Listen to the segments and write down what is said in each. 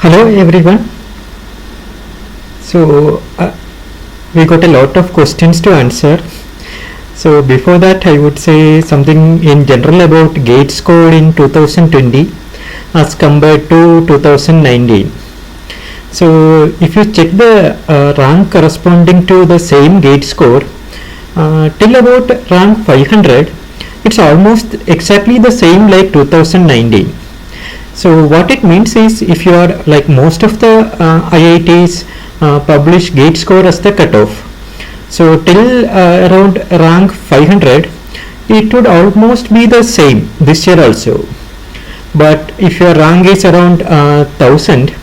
Hello everyone. We got a lot of questions to answer. So before that I would say something in general about GATE score in 2020 as compared to 2019. So if you check the rank corresponding to the same GATE score till about rank 500, it's almost exactly the same like 2019. So what it means is, if you are like most of the IITs publish GATE score as the cutoff. So till around rank 500, it would almost be the same this year also. But if your rank is around 1000,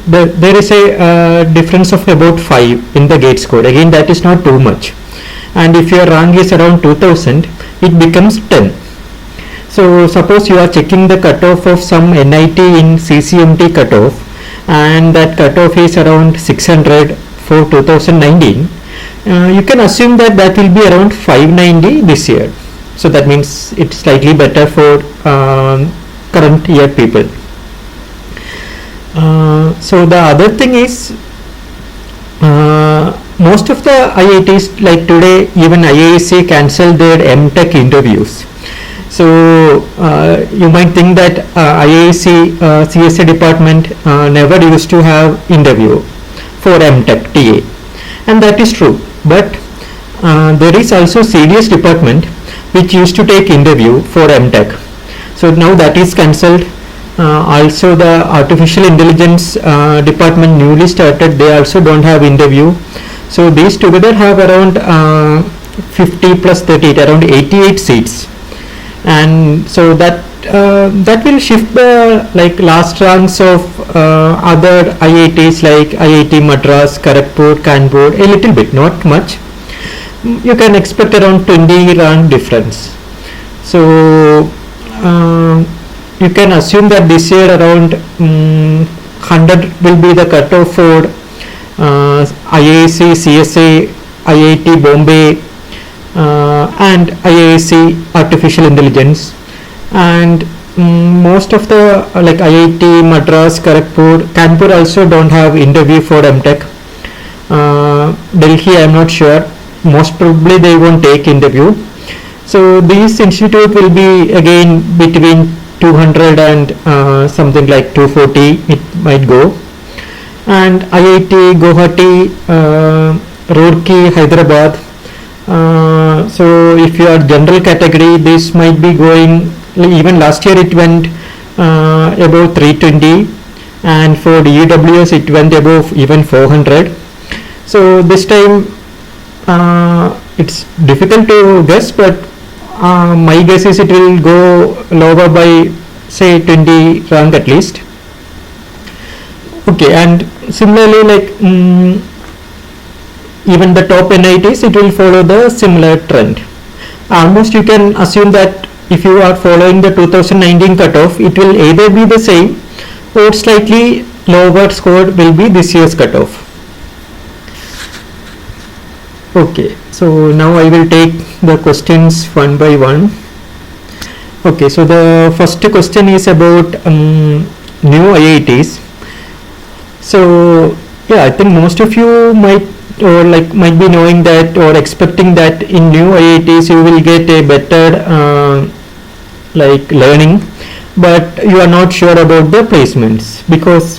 there is a difference of about 5 in the GATE score. Again, that is not too much. And if your rank is around 2000, it becomes 10. So suppose you are checking the cutoff of some NIT in CCMT cutoff, and that cutoff is around 600 for 2019, you can assume that that will be around 590 this year. So that means it's slightly better for current year people. So the other thing is, most of the IITs, like today even IISc cancelled their MTech interviews. So you might think that IISc CSA department never used to have interview for MTech TA, and that is true. But there is also CDS department which used to take interview for MTech. So now that is cancelled. Also the artificial intelligence department newly started, they also don't have interview. So these together have around 50 plus 38, around 88 seats. And so that will shift the like last ranks of other IITs like IIT Madras, Kharagpur, Kanpur a little bit, not much. You can expect around 20 rank difference. So you can assume that this year around 100 will be the cutoff for IISc, CSA, IIT Bombay, and IISc Artificial Intelligence, and most of the like IIT Madras, Kharagpur, Kanpur also don't have interview for MTech. Delhi, I am not sure. Most probably they won't take interview. So these institute will be again between 200 and something like 240 it might go. And IIT Guwahati, Roorkee, Hyderabad. So if you are general category, this might be going, even last year it went above 320, and for EWS it went above even 400. So this time it's difficult to guess, but my guess is it will go lower by say 20 rank at least. Okay, and similarly like even the top NITs, it will follow the similar trend. Almost you can assume that if you are following the 2019 cutoff, it will either be the same or slightly lower scored will be this year's cutoff. Okay, so now I will take the questions one by one. Okay, so the first question is about new IITs. So yeah, I think most of you might be knowing that or expecting that in new IITs you will get a better like learning, but you are not sure about the placements, because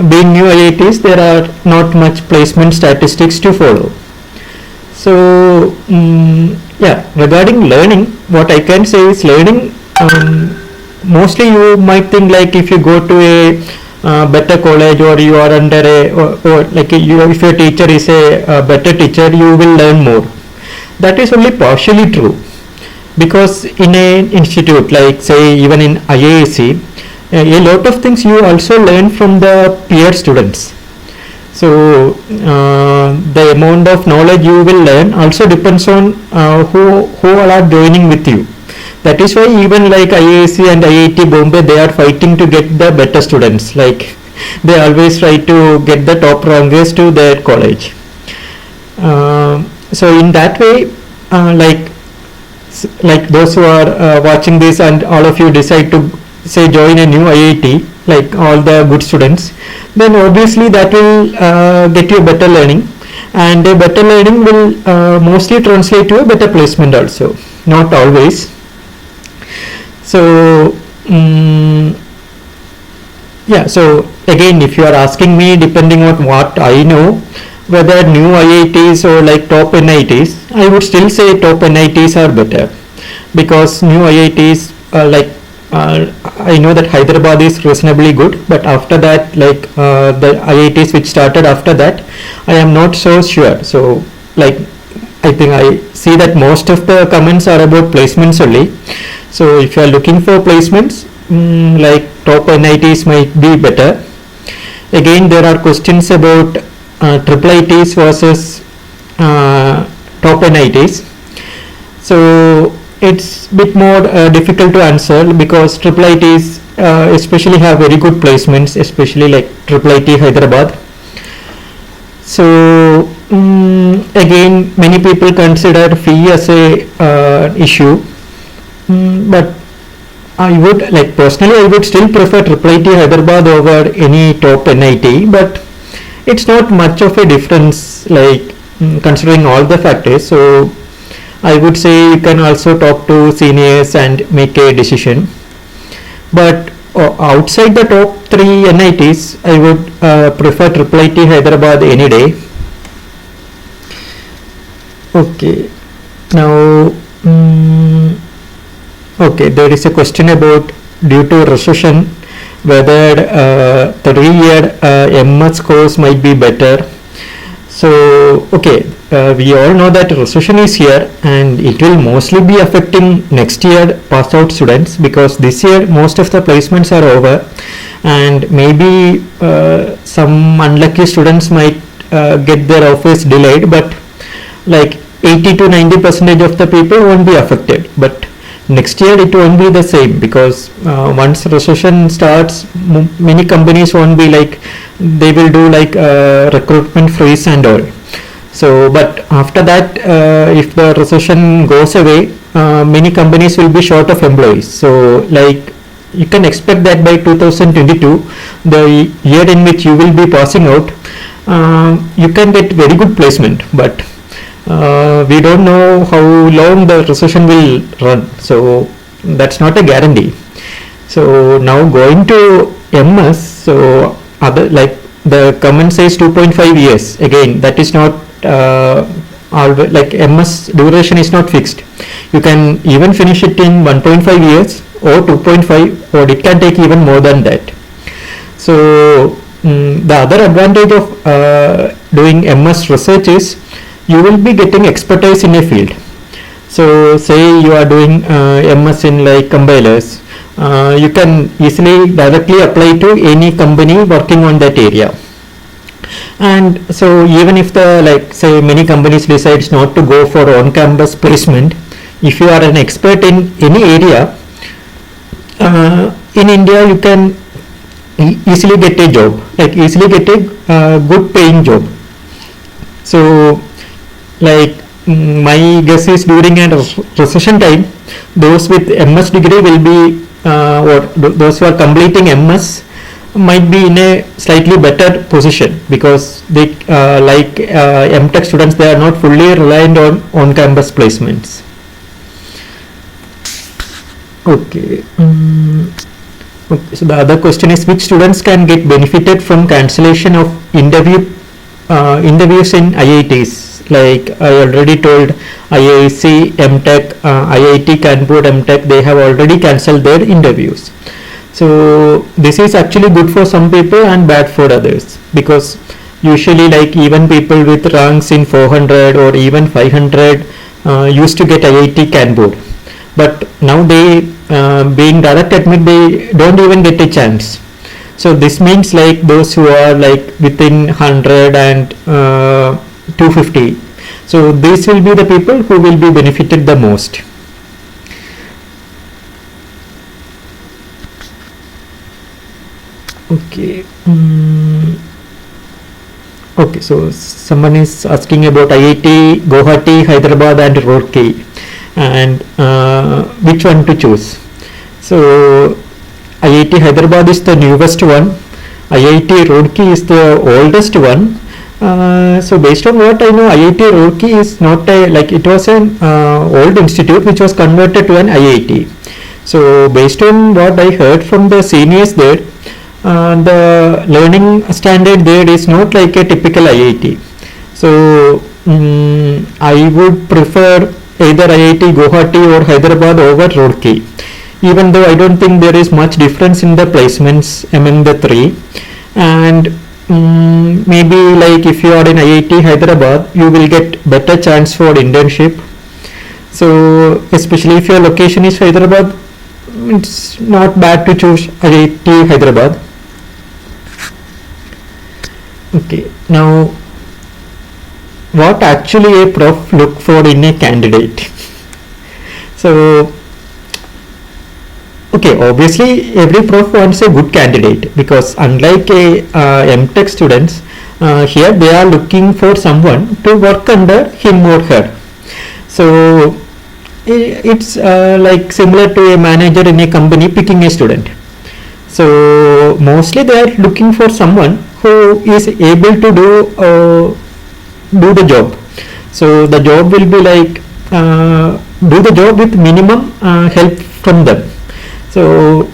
being new IITs there are not much placement statistics to follow. So yeah, regarding learning, what I can say is learning, mostly you might think like if you go to a better college, or you are under a or like if your teacher is a better teacher, you will learn more. That is only partially true, because in an institute like say even in IISc, a lot of things you also learn from the peer students. So the amount of knowledge you will learn also depends on who all are joining with you. That is why even like IISc and IIT Bombay, they are fighting to get the better students. Like they always try to get the top rankers to their college. So in that way, like those who are watching this and all of you decide to say join a new IIT, like all the good students, then obviously that will get you better learning, and a better learning will mostly translate to a better placement also, not always. So yeah, so again, if you are asking me, depending on what I know, whether new IITs or like top NITs, I would still say top NITs are better, because new IITs I know that Hyderabad is reasonably good, but after that, like the IITs which started after that, I am not so sure. So like I think I see that most of the comments are about placements only. So if you are looking for placements, like top NITs might be better. Again, there are questions about triple ITs versus top NITs. So it's a bit more difficult to answer, because triple ITs especially have very good placements, especially like triple IT Hyderabad. So again, many people consider fee as a issue, but I would, like personally, I would still prefer triple IT Hyderabad over any top NIT, but it's not much of a difference, like considering all the factors. So I would say you can also talk to seniors and make a decision. But outside the top 3 NITs, I would prefer triple IT Hyderabad any day. Okay, now okay, there is a question about, due to recession, whether 3-year MS course might be better. So okay, we all know that recession is here, and it will mostly be affecting next year pass out students, because this year most of the placements are over, and maybe some unlucky students might get their offers delayed, but like 80 to 90% of the people won't be affected. But next year it won't be the same, because once recession starts, many companies won't be like, they will do like recruitment freeze and all. So but after that, if the recession goes away, many companies will be short of employees. So like you can expect that by 2022, the year in which you will be passing out, you can get very good placement, but we don't know how long the recession will run, so that's not a guarantee. So now going to MS, so other, like the comment says 2.5 years, again that is not like MS duration is not fixed. You can even finish it in 1.5 years or 2.5, or it can take even more than that. So the other advantage of doing MS research is you will be getting expertise in a field. So say you are doing MS in like compilers, you can easily directly apply to any company working on that area. And so even if the, like say many companies decides not to go for on-campus placement, if you are an expert in any area in India, you can easily get a job, like easily get a good paying job. So like my guess is during a recession time, those with MS degree will be or those who are completing MS might be in a slightly better position, because they like MTech students, they are not fully reliant on campus placements. Okay. Okay, so the other question is, which students can get benefited from cancellation of interviews in IITs? Like I already told, IIC, MTech, IIT Kanpur, MTech, they have already cancelled their interviews. So this is actually good for some people and bad for others, because usually like even people with ranks in 400 or even 500 used to get IIT Kanpur, but now they being direct admit, they don't even get a chance. So this means like those who are like within 100 and 250, so these will be the people who will be benefited the most. Okay. Okay, so someone is asking about IIT Guwahati, Hyderabad and Roorkee, and which one to choose. So IIT Hyderabad is the newest one, IIT Roorkee is the oldest one. So based on what I know, IIT Roorkee is not a, like, it was an old institute which was converted to an IIT. So based on what I heard from the seniors there, the learning standard there is not like a typical IIT. So I would prefer either IIT Guwahati or Hyderabad over Roorkee, even though I don't think there is much difference in the placements among the three. And maybe like if you are in IIT Hyderabad, you will get better chance for internship. So especially if your location is Hyderabad, it's not bad to choose IIT Hyderabad. Okay, now what actually a prof look for in a candidate? So okay, obviously every prof wants a good candidate, because unlike a MTech students, here they are looking for someone to work under him or her. So it's like similar to a manager in a company picking a student. So mostly they are looking for someone who is able to do the job. So the job will be like do the job with minimum help from them. So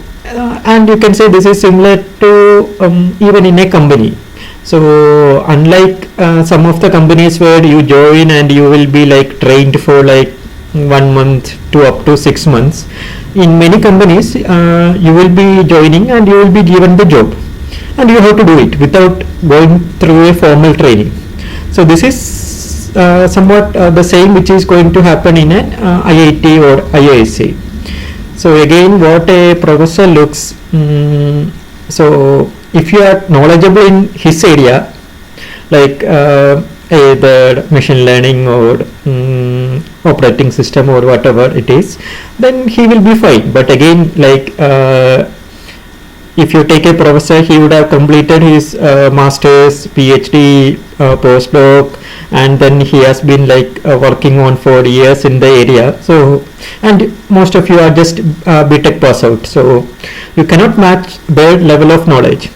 and you can say this is similar to even in a company. So unlike some of the companies where you join and you will be like trained for like 1 month to up to 6 months, in many companies you will be joining and you will be given the job, and you have to do it without going through a formal training. So this is somewhat the same which is going to happen in an IIT or IISc. So again, what a professor looks, so if you are knowledgeable in his area, like either machine learning or operating system or whatever it is, then he will be fine. But again, like if you take a professor, he would have completed his master's, PhD, postdoc, and then he has been like working on for years in the area. So, and most of you are just BTech pass out, so you cannot match their level of knowledge.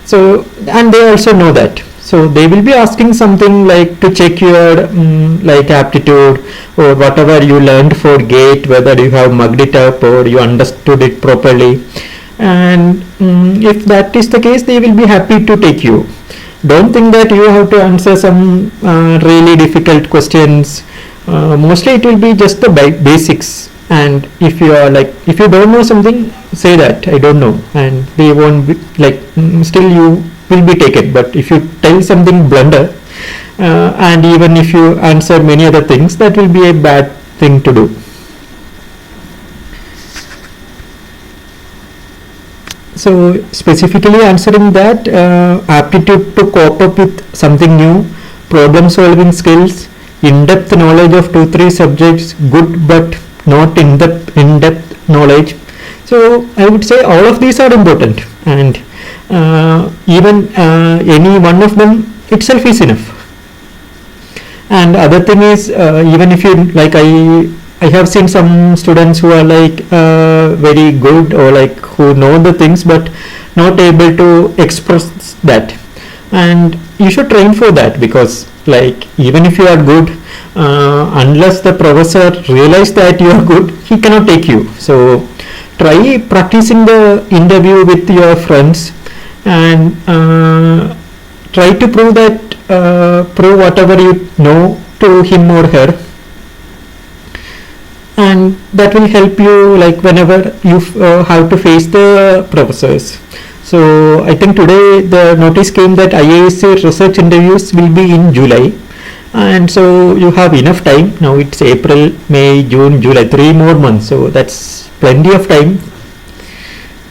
So, and they also know that. So they will be asking something like to check your like aptitude or whatever you learned for GATE, whether you have mugged it up or you understood it properly. And if that is the case, they will be happy to take you. Don't think that you have to answer some really difficult questions. Mostly it will be just the basics. And if you are like, if you don't know something, say that I don't know, and they won't be like, still you will be taken. But if you tell something blunder, and even if you answer many other things, that will be a bad thing to do. So specifically answering that, aptitude to cope up with something new, problem solving skills, in-depth knowledge of 2-3 subjects, good but not in-depth knowledge. So I would say all of these are important, and even any one of them itself is enough. And other thing is, even if you like, I have seen some students who are like very good, or like who know the things but not able to express that, and you should train for that, because like even if you are good, unless the professor realize that you are good, he cannot take you. So try practicing the interview with your friends, and try to prove that prove whatever you know to him or her, and that will help you like whenever you have to face the professors. So I think today the notice came that IISc research interviews will be in July, and so you have enough time. Now it's April, May, June, July, 3 more months, so that's plenty of time,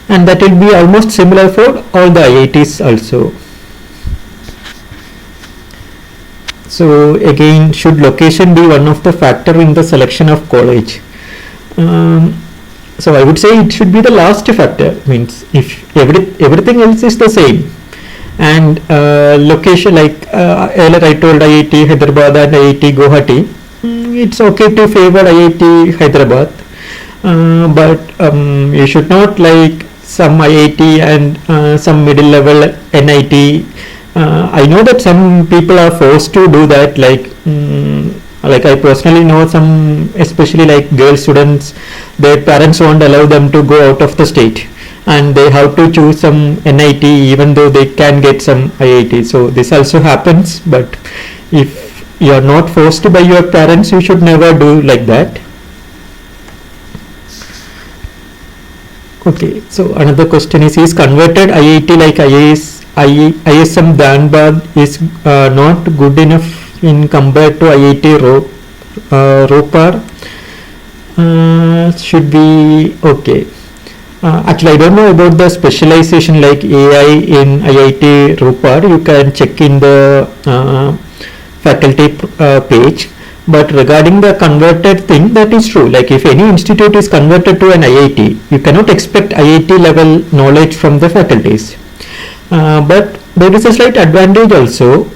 and that will be almost similar for all the IITs also. So again, should location be one of the factor in the selection of college? So I would say it should be the last factor. Means if everything else is the same, and location, like earlier I told IIT Hyderabad and IIT Guwahati, it's okay to favor IIT Hyderabad, but you should not like some IIT and some middle level NIT. I know that some people are forced to do that, like I personally know some, especially like girl students, their parents won't allow them to go out of the state and they have to choose some NIT even though they can get some IIT. So this also happens, but if you are not forced by your parents, you should never do like that. Okay, so another question is converted IIT like ISM Dhanbad is not good enough in compared to IIT Ropar? Should be okay. Actually, I don't know about the specialization like AI in IIT Ropar. You can check in the faculty page. But regarding the converted thing, that is true. Like if any institute is converted to an IIT, you cannot expect IIT level knowledge from the faculties. But there is a slight advantage also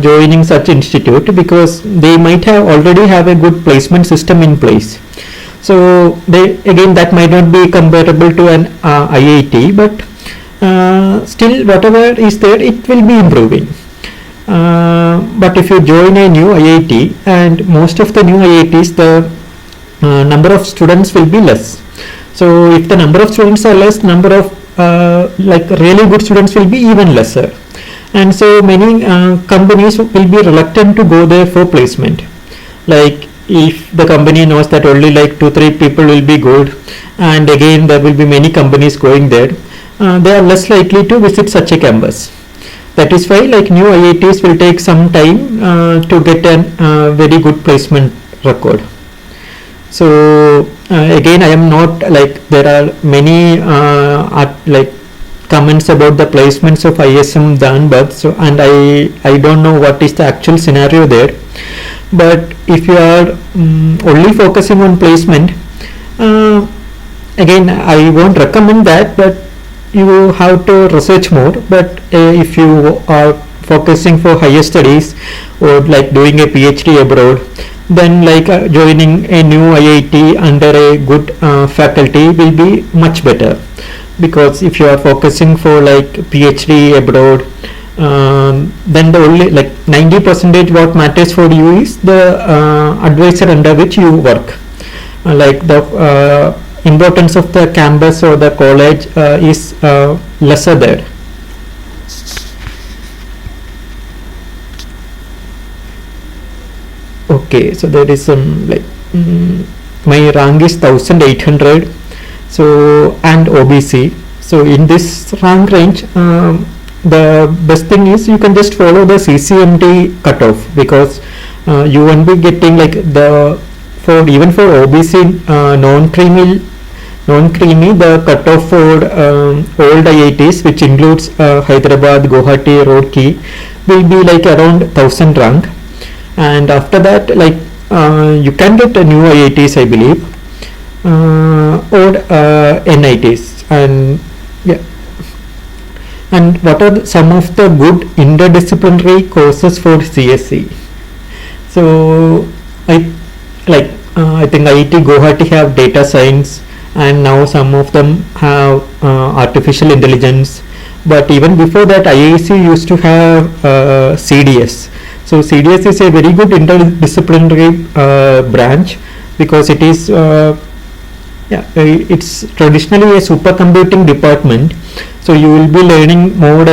joining such institute, because they might have already have a good placement system in place. So they, again, that might not be comparable to an IIT, but still whatever is there, it will be improving. But if you join a new IIT, and most of the new IITs, the number of students will be less. So if the number of students are less, number of like really good students will be even lesser. And so many companies will be reluctant to go there for placement. Like if the company knows that only like 2-3 people will be good, and again there will be many companies going there, they are less likely to visit such a campus. That is why like new IITs will take some time to get a very good placement record. So again, I am not like, there are many like comments about the placements of ISM Dhanbad, so and I don't know what is the actual scenario there. But if you are only focusing on placement, again I won't recommend that, but you have to research more. But if you are focusing for higher studies or like doing a PhD abroad, then like joining a new IIT under a good faculty will be much better. Because if you are focusing for like PhD abroad, then the only like 90% what matters for you is the advisor under which you work. Like the importance of the campus or the college is lesser there. Okay, so there is some like my rank is 1800, so and OBC. So in this rank range, the best thing is you can just follow the CCMT cutoff, because you won't be getting like the, for even for OBC non-creamy the cutoff for old IITs, which includes Hyderabad, Guwahati, Roorkee, will be like around 1000 rank. And after that, like you can get a new IITs, I believe, or NITs. And yeah, and what are some of the good interdisciplinary courses for CSE? So I think IIT Guwahati have data science, and now some of them have artificial intelligence. But even before that, IIC used to have CDS. So CDS is a very good interdisciplinary branch, because it is it's traditionally a supercomputing department. So you will be learning more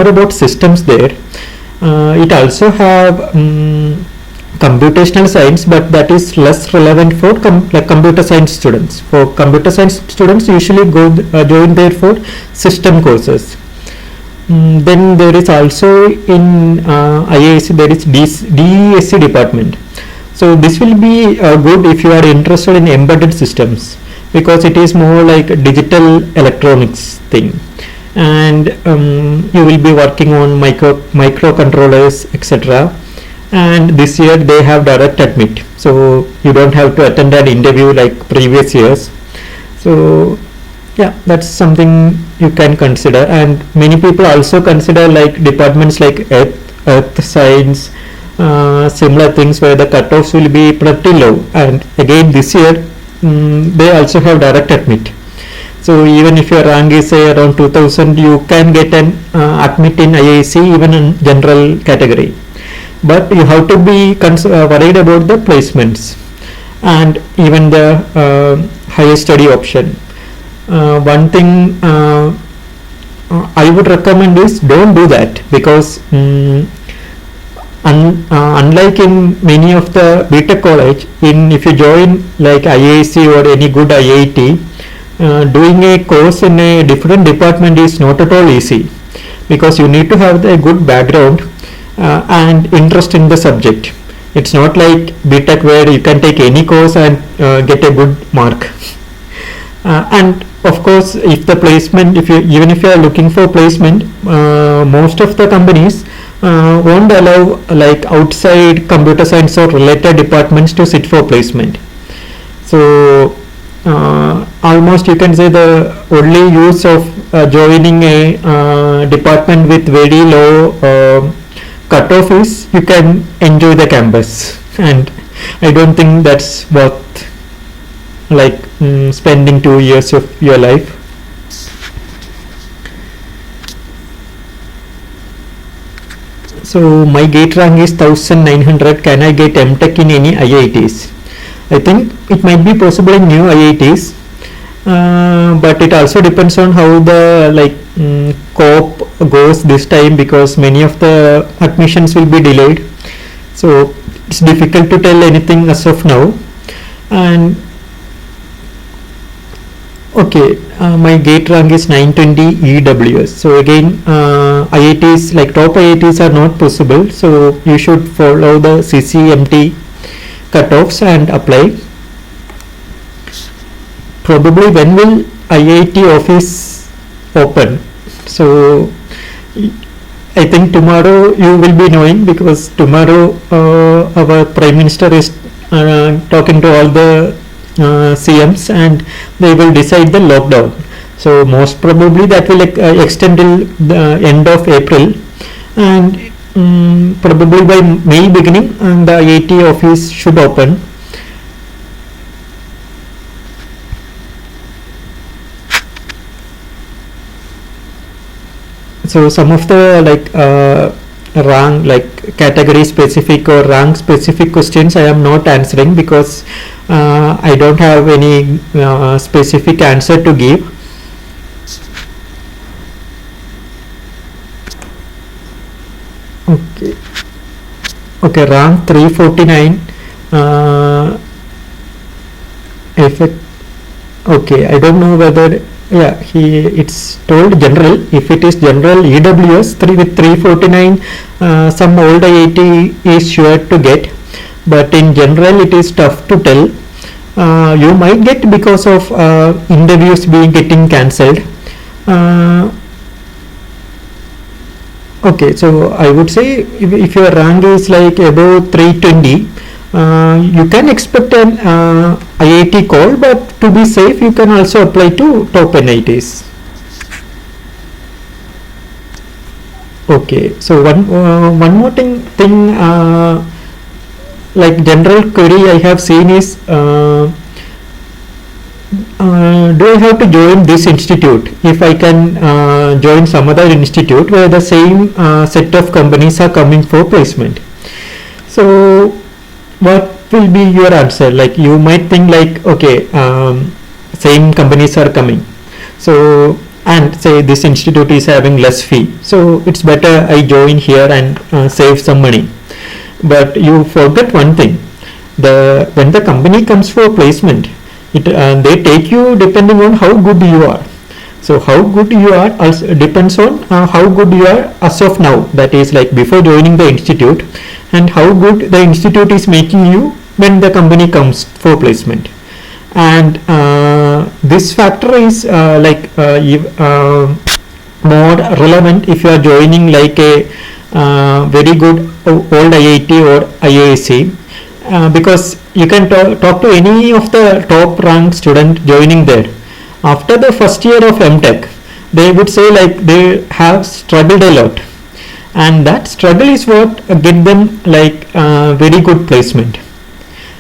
about systems there. It also have computational science, but that is less relevant for like computer science students. For computer science students, usually go join there for system courses. Then there is also in IISc there is DESC department. So this will be good if you are interested in embedded systems, because it is more like a digital electronics thing, and you will be working on microcontrollers, etc. And this year they have direct admit, so you don't have to attend an interview like previous years. So yeah, that's something you can consider. And many people also consider like departments like earth science, similar things where the cutoffs will be pretty low. And again this year they also have direct admit. So even if your rank is say around 2000, you can get an admit in IISc even in general category. But you have to be worried about the placements and even the higher study option. One thing I would recommend is don't do that, because unlike in many of the BTech college, if you join like IISc or any good IIT, doing a course in a different department is not at all easy, because you need to have a good background and interest in the subject. It's not like BTech where you can take any course and get a good mark. And of course, if the placement, even if you are looking for placement, most of the companies won't allow like outside computer science or related departments to sit for placement. So almost you can say the only use of joining a department with very low cutoff is you can enjoy the campus, and I don't think that's worth like spending 2 years of your life. So my gate rank is 1900. Can I get MTech in any IITs? I think it might be possible in new IITs, but it also depends on how the co-op goes this time, because many of the admissions will be delayed. So it's difficult to tell anything as of now. And okay, my gate rank is 920 EWS. So again, IITs like top IITs are not possible. So you should follow the CCMT cutoffs and apply. Probably when will IIT office open? So I think tomorrow you will be knowing, because tomorrow our Prime Minister is talking to all the CMs and they will decide the lockdown. So most probably that will extend till the end of April, and probably by May beginning and the IIT office should open. So some of the rank category specific or rank specific questions I am not answering, because I don't have any specific answer to give. Okay, rank 349 effect. Okay, I don't know whether it's told general. If it is general EWS with 349, some old IIT is sure to get, but in general it is tough to tell. You might get because of interviews getting cancelled. Okay, so I would say if your rank is like above 320, you can expect an IIT call, but to be safe you can also apply to top NITs. Okay, so one more thing like general query I have seen is, do I have to join this institute if I can join some other institute where the same set of companies are coming for placement? So what will be your answer? Like you might think like, okay, same companies are coming, so and say this institute is having less fee, so it's better I join here and save some money. But you forget one thing: when the company comes for placement, they take you depending on how good you are. So how good you are also depends on how good you are as of now, that is like before joining the institute, and how good the institute is making you when the company comes for placement. And this factor is more relevant if you are joining like a very good old IIT or IISc, because you can talk to any of the top ranked student joining there. After the first year of MTech, they would say like they have struggled a lot, and that struggle is what get them like very good placement,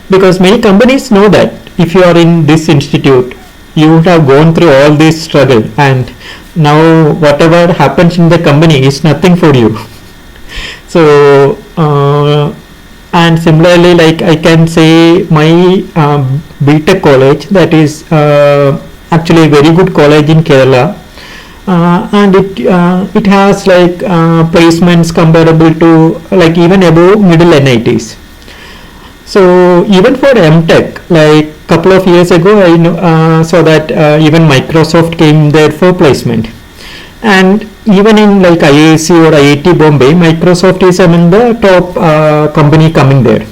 because many companies know that if you are in this institute, you would have gone through all this struggle, and now whatever happens in the company is nothing for you. So and similarly, like I can say my BTech college, that is actually a very good college in Kerala, and it has like placements comparable to like even above middle NITs. So even for MTech, like couple of years ago, I saw that even Microsoft came there for placement, and even in like IISc or IIT Bombay, Microsoft is among the top company coming there.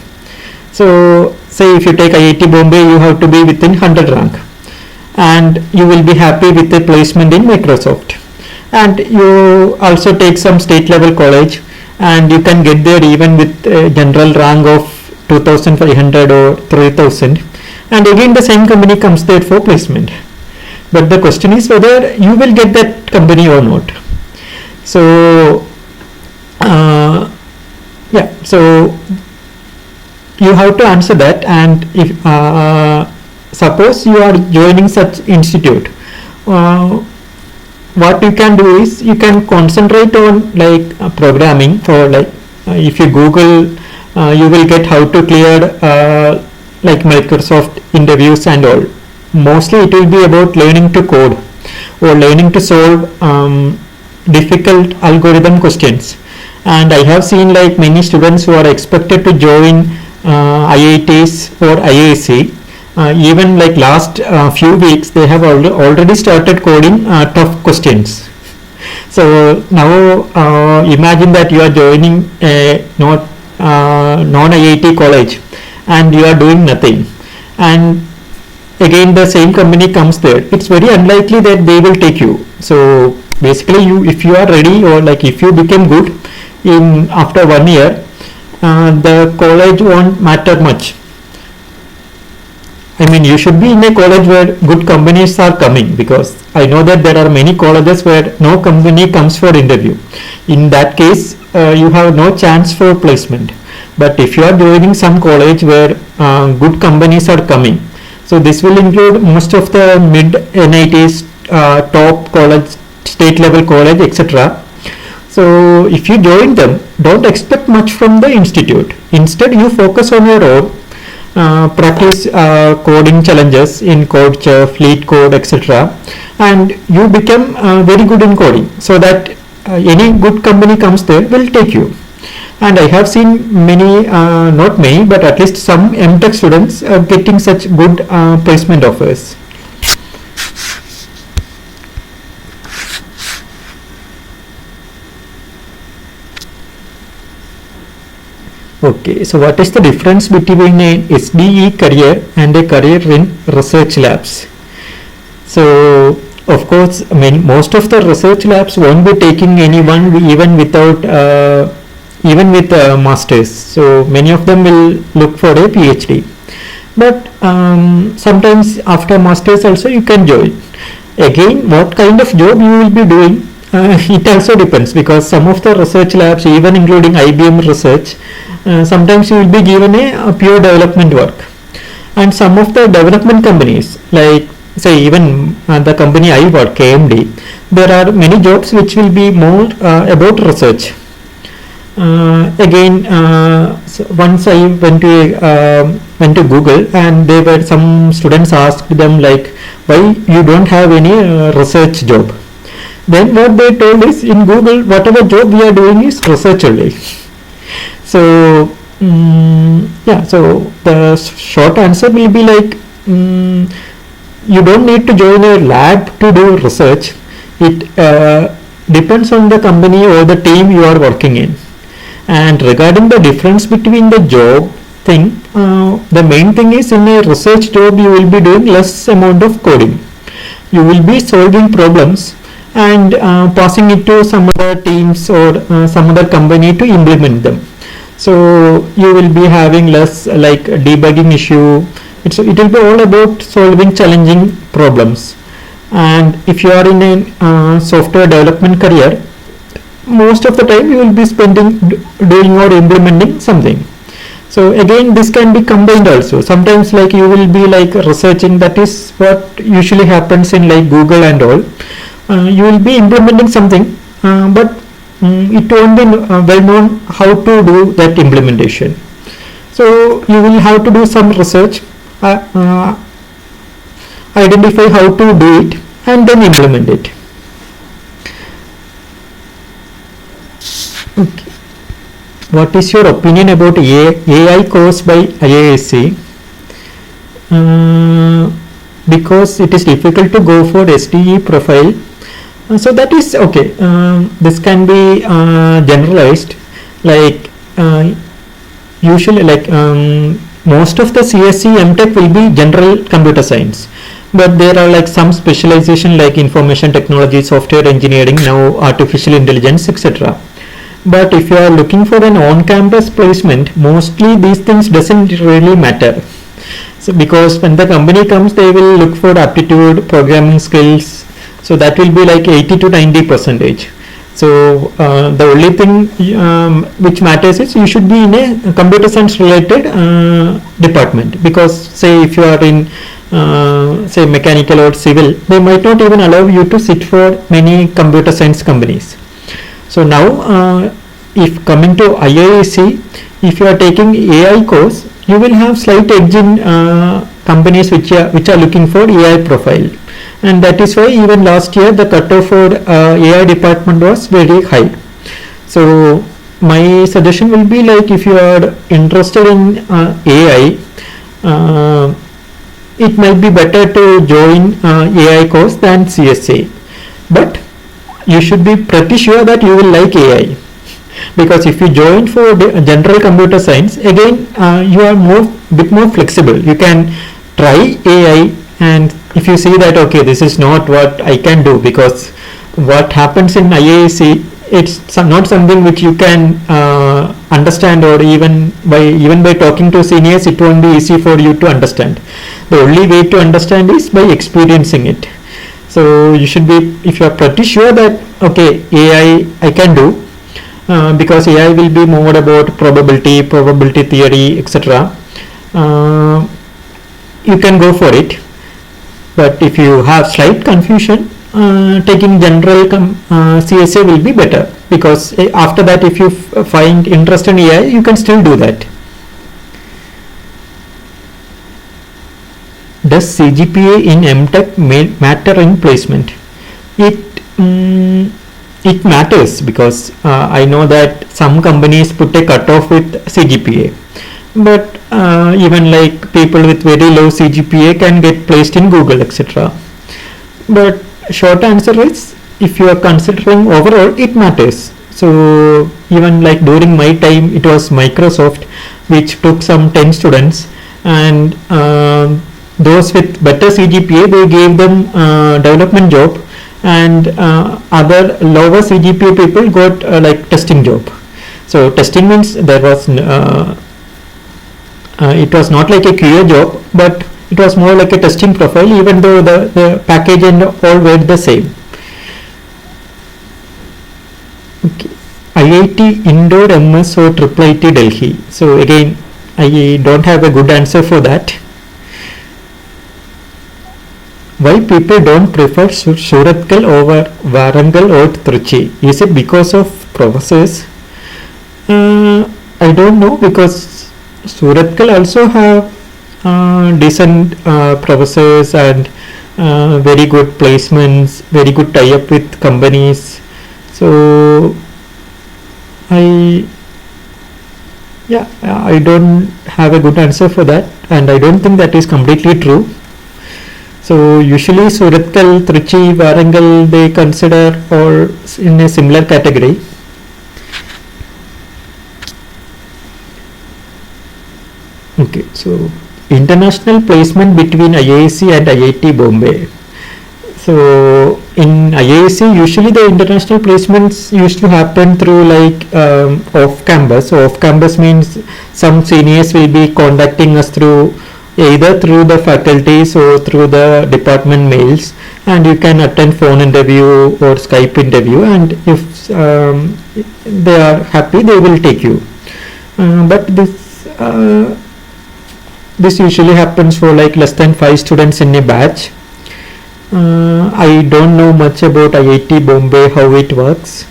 So say if you take IIT Bombay, you have to be within 100 rank, and you will be happy with the placement in Microsoft. And you also take some state level college, and you can get there even with a general rank of 2500 or 3000, and again the same company comes there for placement. But the question is whether you will get that company or not. So yeah, so you have to answer that. And if suppose you are joining such institute, what you can do is you can concentrate on like programming. For like if you Google, you will get how to clear like Microsoft interviews and all. Mostly it will be about learning to code or learning to solve difficult algorithm questions. And I have seen like many students who are expected to join IITs or IISc, even like last few weeks they have already started coding tough questions. So now imagine that you are joining a non-IIT college and you are doing nothing, and again the same company comes there. It's very unlikely that they will take you. So basically, if you are ready, or like if you become good in after 1 year, the college won't matter much. I mean, you should be in a college where good companies are coming, because I know that there are many colleges where no company comes for interview. In that case, you have no chance for placement. But if you are joining some college where good companies are coming, so this will include most of the mid NITs, top college, state level college, etc. So if you join them, don't expect much from the institute. Instead, you focus on your own, practice coding challenges in CodeChef, LeetCode, etc. And you become very good in coding, so that any good company comes there will take you. And I have seen many, not many, but at least some MTech students getting such good placement offers. Okay, so what is the difference between an SDE career and a career in research labs? So of course, most of the research labs won't be taking anyone even without even with masters. So many of them will look for a PhD, but sometimes after masters also you can join. Again, what kind of job you will be doing, it also depends, because some of the research labs, even including IBM research, sometimes you will be given a pure development work. And some of the development companies, like say even the company I work, KMD, there are many jobs which will be more about research. Again, so once I went to Google, and there were some students asked them like, why you don't have any research job? Then what they told is, in Google, whatever job we are doing is research only. So yeah, so the short answer will be like, you don't need to join a lab to do research. It depends on the company or the team you are working in. And regarding the difference between the job thing, the main thing is, in a research job you will be doing less amount of coding. You will be solving problems and passing it to some other teams or some other company to implement them. So you will be having less like debugging issue. It will be all about solving challenging problems. And if you are in a software development career, most of the time you will be spending doing or implementing something. So again, this can be combined also. Sometimes like you will be like researching, that is what usually happens in like Google and all. You will be implementing something, but it won't be well known how to do that implementation. So you will have to do some research, identify how to do it, and then implement it. Okay. What is your opinion about AI course by IISc? Because it is difficult to go for SDE profile. So that is okay. This can be generalized. Like usually, like most of the CSC MTech will be general computer science, but there are like some specialization like information technology, software engineering, now artificial intelligence, etc. But if you are looking for an on-campus placement, mostly these things doesn't really matter. So because when the company comes, they will look for aptitude, programming skills. So that will be like 80 to 90%. So the only thing which matters is you should be in a computer science related department, because say if you are in say mechanical or civil, they might not even allow you to sit for many computer science companies. So now if coming to IISc, if you are taking AI course, you will have slight edge in companies which are looking for AI profile, and that is why even last year the cutoff for AI department was very high. So my suggestion will be like, if you are interested in AI, it might be better to join AI course than CSA, but you should be pretty sure that you will like AI, because if you join for general computer science, again you are bit more flexible. You can try AI, and if you see that okay, this is not what I can do, because what happens in IISc, it's not something which you can understand, or even by talking to seniors, it won't be easy for you to understand. The only way to understand is by experiencing it. So you should be, if you are pretty sure that okay, AI I can do, because AI will be more about probability theory, etc. You can go for it. But if you have slight confusion, taking general CSA will be better, because after that, if you find interest in AI, you can still do that. Does CGPA in MTech matter in placement? It matters, because I know that some companies put a cutoff with CGPA, but even like people with very low CGPA can get placed in Google, etc. But short answer is, if you are considering overall, it matters. So even like during my time, it was Microsoft which took some 10 students, and those with better CGPA, they gave them development job, and other lower CGPA people got like testing job. So testing means there was it was not like a QA job, but it was more like a testing profile, even though the package and all were the same. Okay. IIT Indore MS or IIT Delhi? So again, I don't have a good answer for that. Why people don't prefer Surathkal over Warangal or Trichy? Is it because of professors? I don't know, because Surathkal also have decent professors and very good placements, very good tie-up with companies. So I don't have a good answer for that, and I don't think that is completely true. So usually Surathkal, Trichy, Warangal, they consider all in a similar category. Okay, so international placement between IISc and IIT Bombay. So in IISc, usually the international placements used to happen through like off campus. So off campus means some seniors will be contacting us through either through the faculties or through the department mails, and you can attend phone interview or Skype interview, and if they are happy, they will take you. But this this usually happens for like less than 5 students in a batch. I don't know much about IIT Bombay, how it works,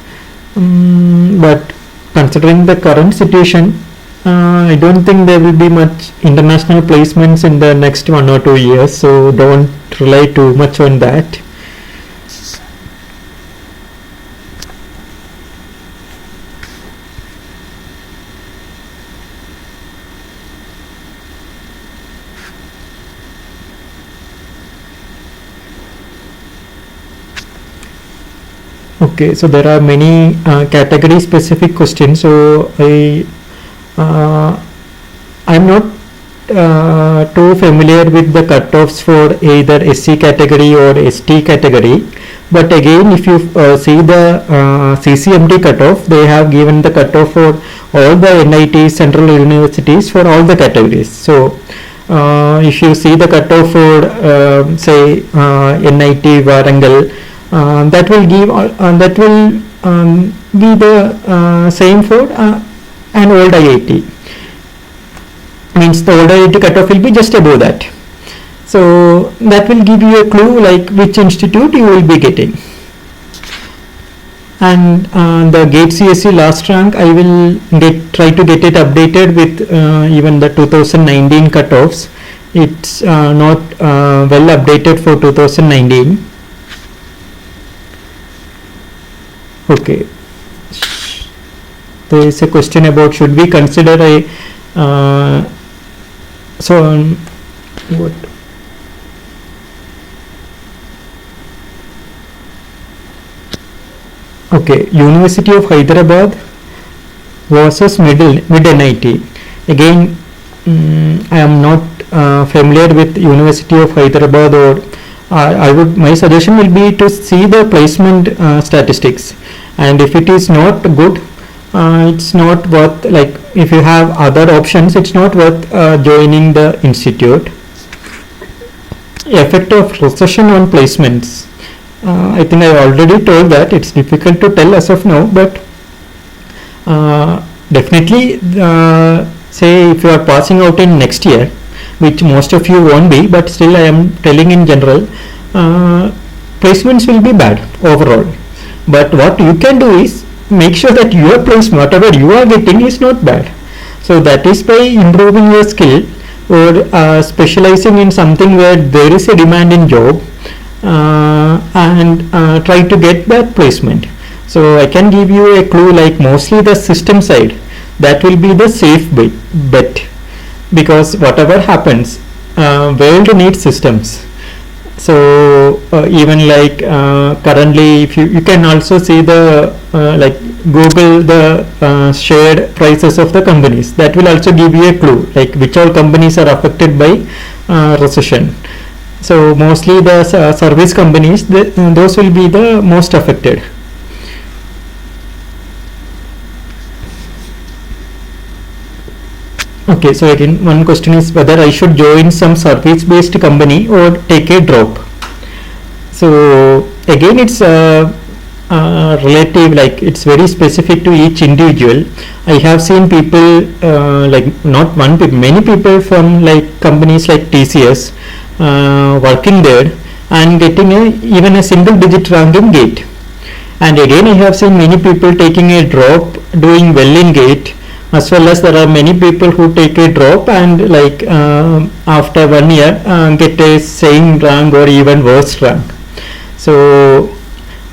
but considering the current situation, I don't think there will be much international placements in the next 1 or 2 years, so don't rely too much on that. Okay, so there are many category specific questions, so I'm not too familiar with the cutoffs for either SC category or ST category, but again if you see the CCMT cutoff, they have given the cutoff for all the NIT central universities for all the categories. So if you see the cutoff for say NIT Warangal, that will give that will be the same for an old IIT, means the old IIT cutoff will be just above that. So that will give you a clue like which institute you will be getting. And the GATECSE last rank, I will try to get it updated with even the 2019 cutoffs. It's not well updated for 2019. Okay, there is a question about should we consider a what? Okay, University of Hyderabad versus mid NIT. Again, I am not familiar with University of Hyderabad, or my suggestion will be to see the placement statistics, and if it is not good, it's not worth, like if you have other options, it's not worth joining the institute. Effect of recession on placements. I think I already told that it's difficult to tell as of now, but definitely say if you are passing out in next year, which most of you won't be, but still I am telling in general, placements will be bad overall. But what you can do is make sure that your placement, whatever you are getting, is not bad. So that is by improving your skill or specializing in something where there is a demand in job, and try to get that placement. So I can give you a clue, like mostly the system side, that will be the safe bet, because whatever happens, world needs systems. So even like currently, if you can also see the like Google the shared prices of the companies, that will also give you a clue like which all companies are affected by recession. So mostly the service companies, those will be the most affected. Okay, so again one question is whether I should join some service based company or take a drop. So again it's relative, like it's very specific to each individual. I have seen people like not one people, many people from like companies like TCS working there and getting even a single digit rank in GATE. And again I have seen many people taking a drop, doing well in GATE, as well as there are many people who take a drop and like after 1 year get a same rank or even worse rank. So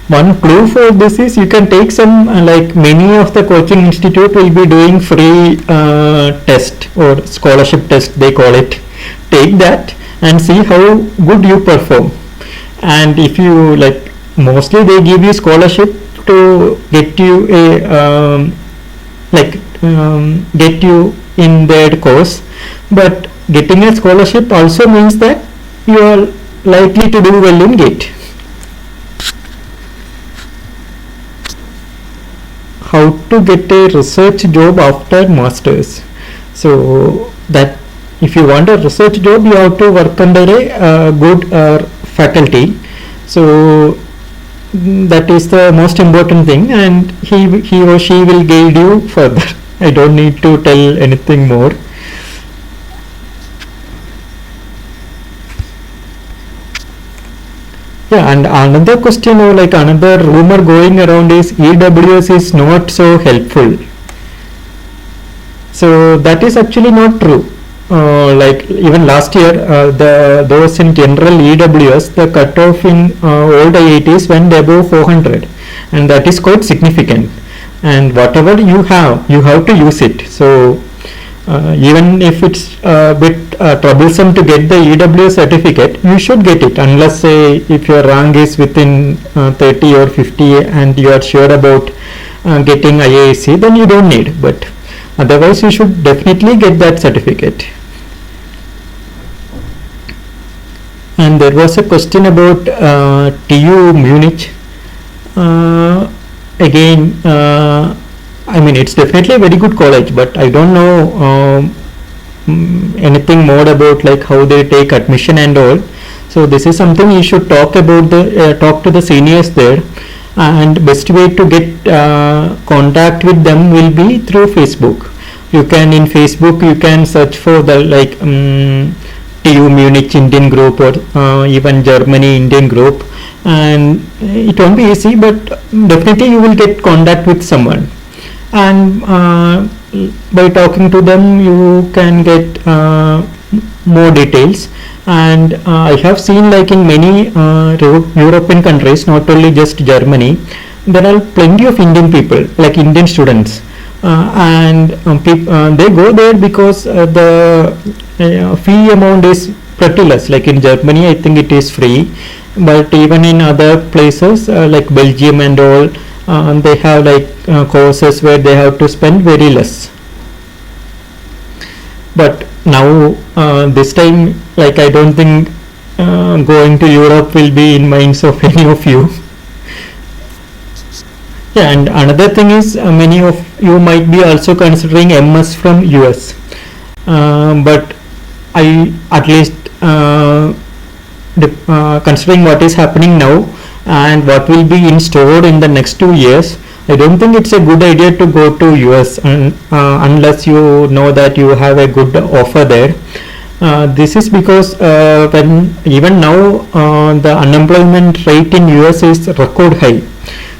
one clue for this is you can take some like many of the coaching institute will be doing free test or scholarship test, they call it. Take that and see how good you perform. And if you like, mostly they give you scholarship to get you a get you in their course, but getting a scholarship also means that you are likely to do well in GATE. How to get a research job after masters? So that if you want a research job, you have to work under a good faculty. So that is the most important thing, and he or she will guide you further. I don't need to tell anything more. Yeah, and another question or like another rumor going around is EWS is not so helpful. So that is actually not true. Like even last year, those in general EWS, the cutoff in old IITs went above 400, and that is quite significant. And whatever you have to use it. So even if it's a bit troublesome to get the EWS certificate, you should get it unless say if your rank is within 30 or 50 and you are sure about getting IISc, then you don't need. But otherwise, you should definitely get that certificate. And there was a question about TU Munich. Again, I mean, it's definitely a very good college, but I don't know anything more about like how they take admission and all. So this is something you should talk about talk to the seniors there, and best way to get contact with them will be through Facebook. You can in Facebook you can search for the like TU Munich Indian group or even Germany Indian group, and it won't be easy, but definitely you will get contact with someone, and by talking to them you can get more details. And I have seen like in many European countries, not only just Germany, there are plenty of Indian people, like Indian students, and they go there because the fee amount is pretty less. Like in Germany I think it is free, but even in other places like Belgium and all, they have like courses where they have to spend very less. But now this time, like I don't think going to Europe will be in minds of any of you. Yeah, and another thing is many of you might be also considering MS from US, but I at least considering what is happening now and what will be in store in the next 2 years, I don't think it's a good idea to go to US unless you know that you have a good offer there. This is because when even now the unemployment rate in US is record high,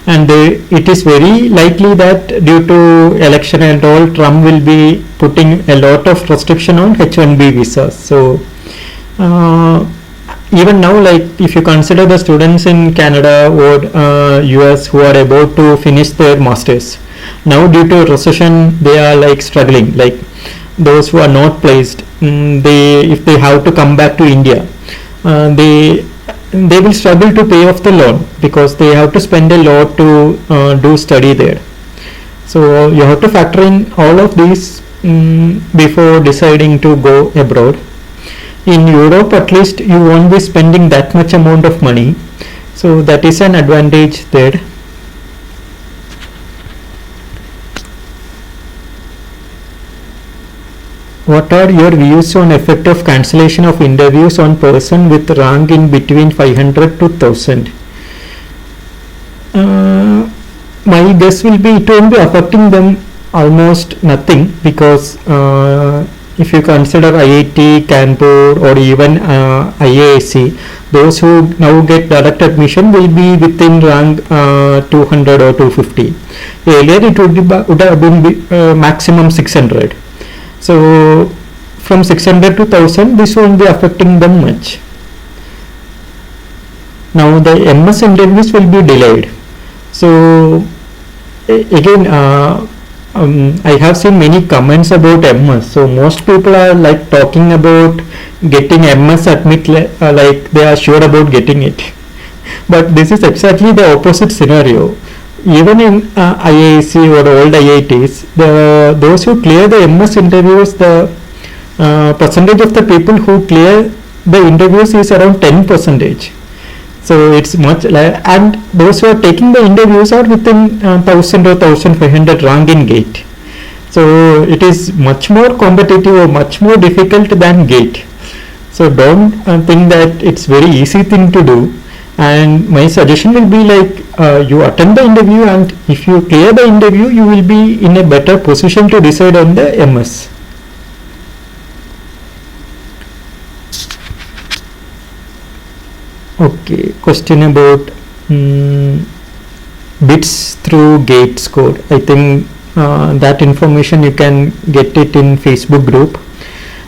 and it is very likely that due to election and all, Trump will be putting a lot of restriction on H1B visas. So even now, like if you consider the students in Canada or US who are about to finish their masters, now due to recession they are like struggling. Like those who are not placed, if they have to come back to India, they will struggle to pay off the loan because they have to spend a lot to do study there. So you have to factor in all of these before deciding to go abroad. In Europe at least you won't be spending that much amount of money, so that is an advantage there. What are your views on effect of cancellation of interviews on person with rank in between 500 to 1000? My guess will be it won't be affecting them almost nothing, because if you consider IIT, Kanpur or even IASc, those who now get direct admission will be within rank 200 or 250. Earlier it would have been maximum 600. So from 600 to 1000, this won't be affecting them much. Now the MS interviews will be delayed. So again, I have seen many comments about MS. So most people are like talking about getting MS admit, like they are sure about getting it. But this is exactly the opposite scenario. Even in IISc or old IITs, those who clear the MS interviews, the percentage of the people who clear the interviews is around 10%. So it's much and those who are taking the interviews are within 1000 or 1500 rank in GATE. So it is much more competitive or much more difficult than GATE. So don't think that it's very easy thing to do. And my suggestion will be like you attend the interview, and if you clear the interview, you will be in a better position to decide on the MS. Okay, question about bits through gate score. I think that information you can get it in Facebook group,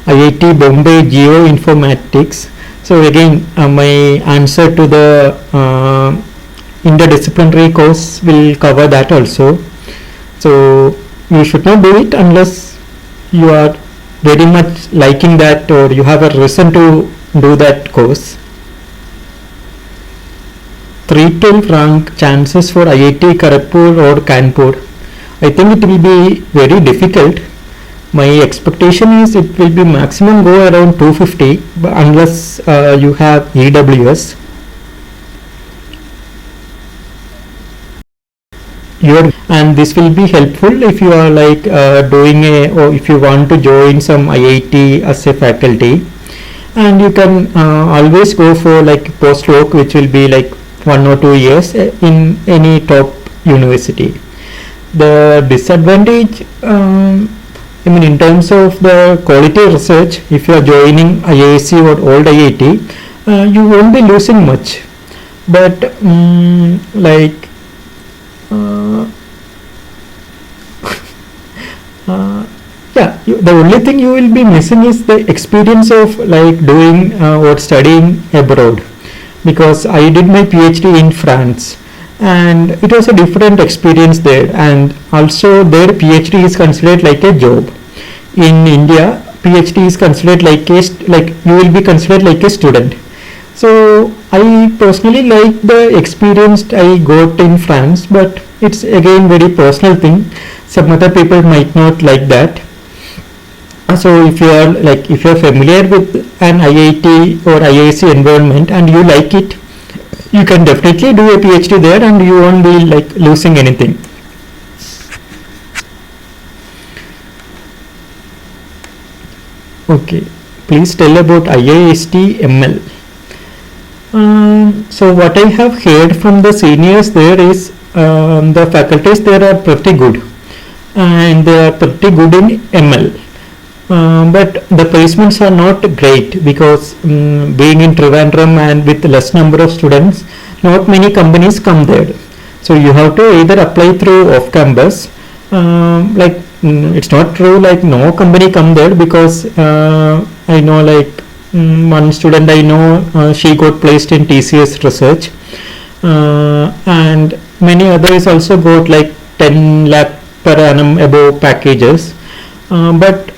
IIT Bombay Geoinformatics. So again, my answer to the interdisciplinary course will cover that also. So you should not do it unless you are very much liking that or you have a reason to do that course. 312 rank chances for IIT Kharagpur or Kanpur. I think it will be very difficult. My expectation is it will be maximum go around 250, but unless you have EWS. And this will be helpful if you are like doing a, or if you want to join some IIT as a faculty, and you can always go for like postdoc, which will be like 1 or 2 years in any top university. The disadvantage, I mean in terms of the quality research, if you are joining IISc or old IIT, you won't be losing much, but like yeah, the only thing you will be missing is the experience of like doing or studying abroad, because I did my PhD in France and it was a different experience there, and also their PhD is considered like a job. In India, PhD is considered like you will be considered like a student. So I personally like the experience I got in France, but it's again very personal thing. Some other people might not like that. So if you are familiar with an IIT or IISc environment and you like it, you can definitely do a PhD there and you won't be like losing anything. Okay, please tell about IIST ML. So what I have heard from the seniors there is the faculties there are pretty good and they are pretty good in ML. But the placements are not great because being in Trivandrum and with less number of students, not many companies come there. So you have to either apply through off campus. It's not true like no company come there, because I know like one student I know, she got placed in TCS research, and many others also got like 10 lakh per annum above packages, but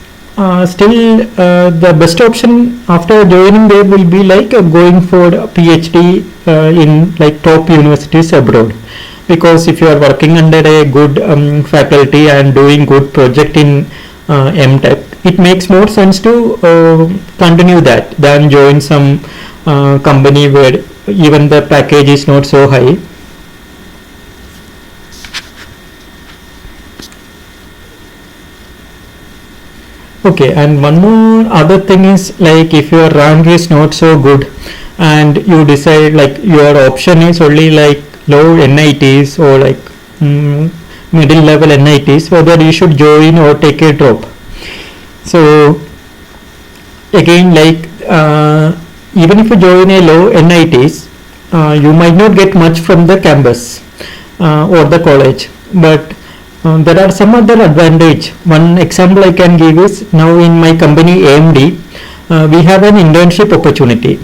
still the best option after joining there will be like going for a PhD in like top universities abroad, because if you are working under a good faculty and doing good project in MTech, it makes more sense to continue that than join some company where even the package is not so high. Okay, and one more other thing is like if your rank is not so good and you decide like your option is only like low NITs or like middle level NITs, whether you should join or take a drop. So again, like even if you join a low NITs, you might not get much from the campus or the college, but there are some other advantage. One example I can give is now in my company AMD, we have an internship opportunity.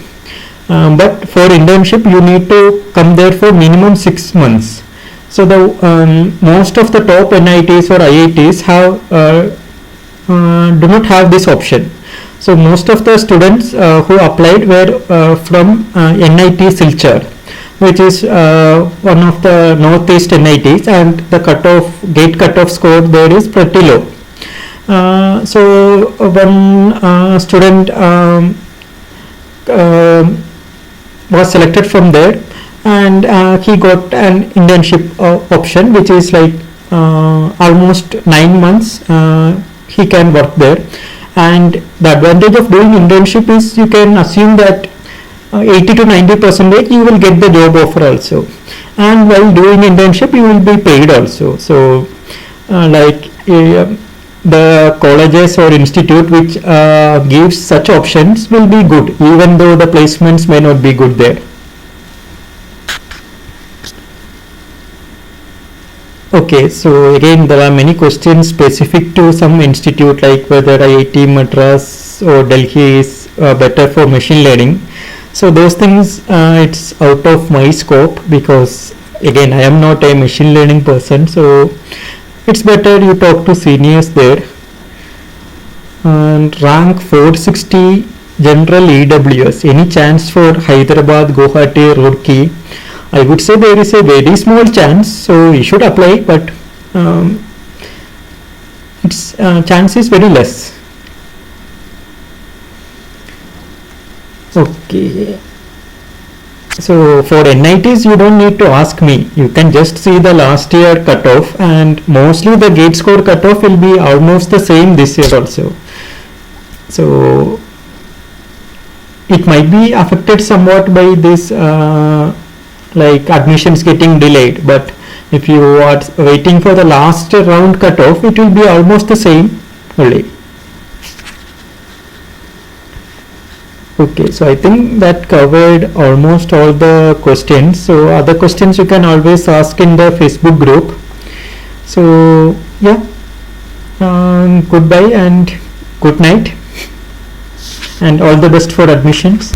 But for internship you need to come there for minimum 6 months. So the most of the top NITs or IITs have do not have this option. So most of the students who applied were from NIT Silchar, which is one of the northeast NITs, and the gate cutoff score there is pretty low. So one student was selected from there, and he got an internship option, which is like almost 9 months he can work there. And the advantage of doing internship is you can assume that 80 to 90% you will get the job offer also, and while doing internship you will be paid also. So the colleges or institute which gives such options will be good, even though the placements may not be good there. Okay, so again there are many questions specific to some institute, like whether IIT Madras or Delhi is better for machine learning. So those things, it's out of my scope, because again I am not a machine learning person, so it's better you talk to seniors there. And rank 460 general EWS, any chance for Hyderabad, Guwahati, Roorkee? I would say there is a very small chance, so you should apply, but its chance is very less. Okay, so for NITs you don't need to ask me, you can just see the last year cutoff, and mostly the gate score cutoff will be almost the same this year also. So it might be affected somewhat by this like admissions getting delayed, but if you are waiting for the last round cutoff, it will be almost the same only. Okay, so I think that covered almost all the questions. So other questions you can always ask in the Facebook group. So yeah, goodbye and good night, and all the best for admissions.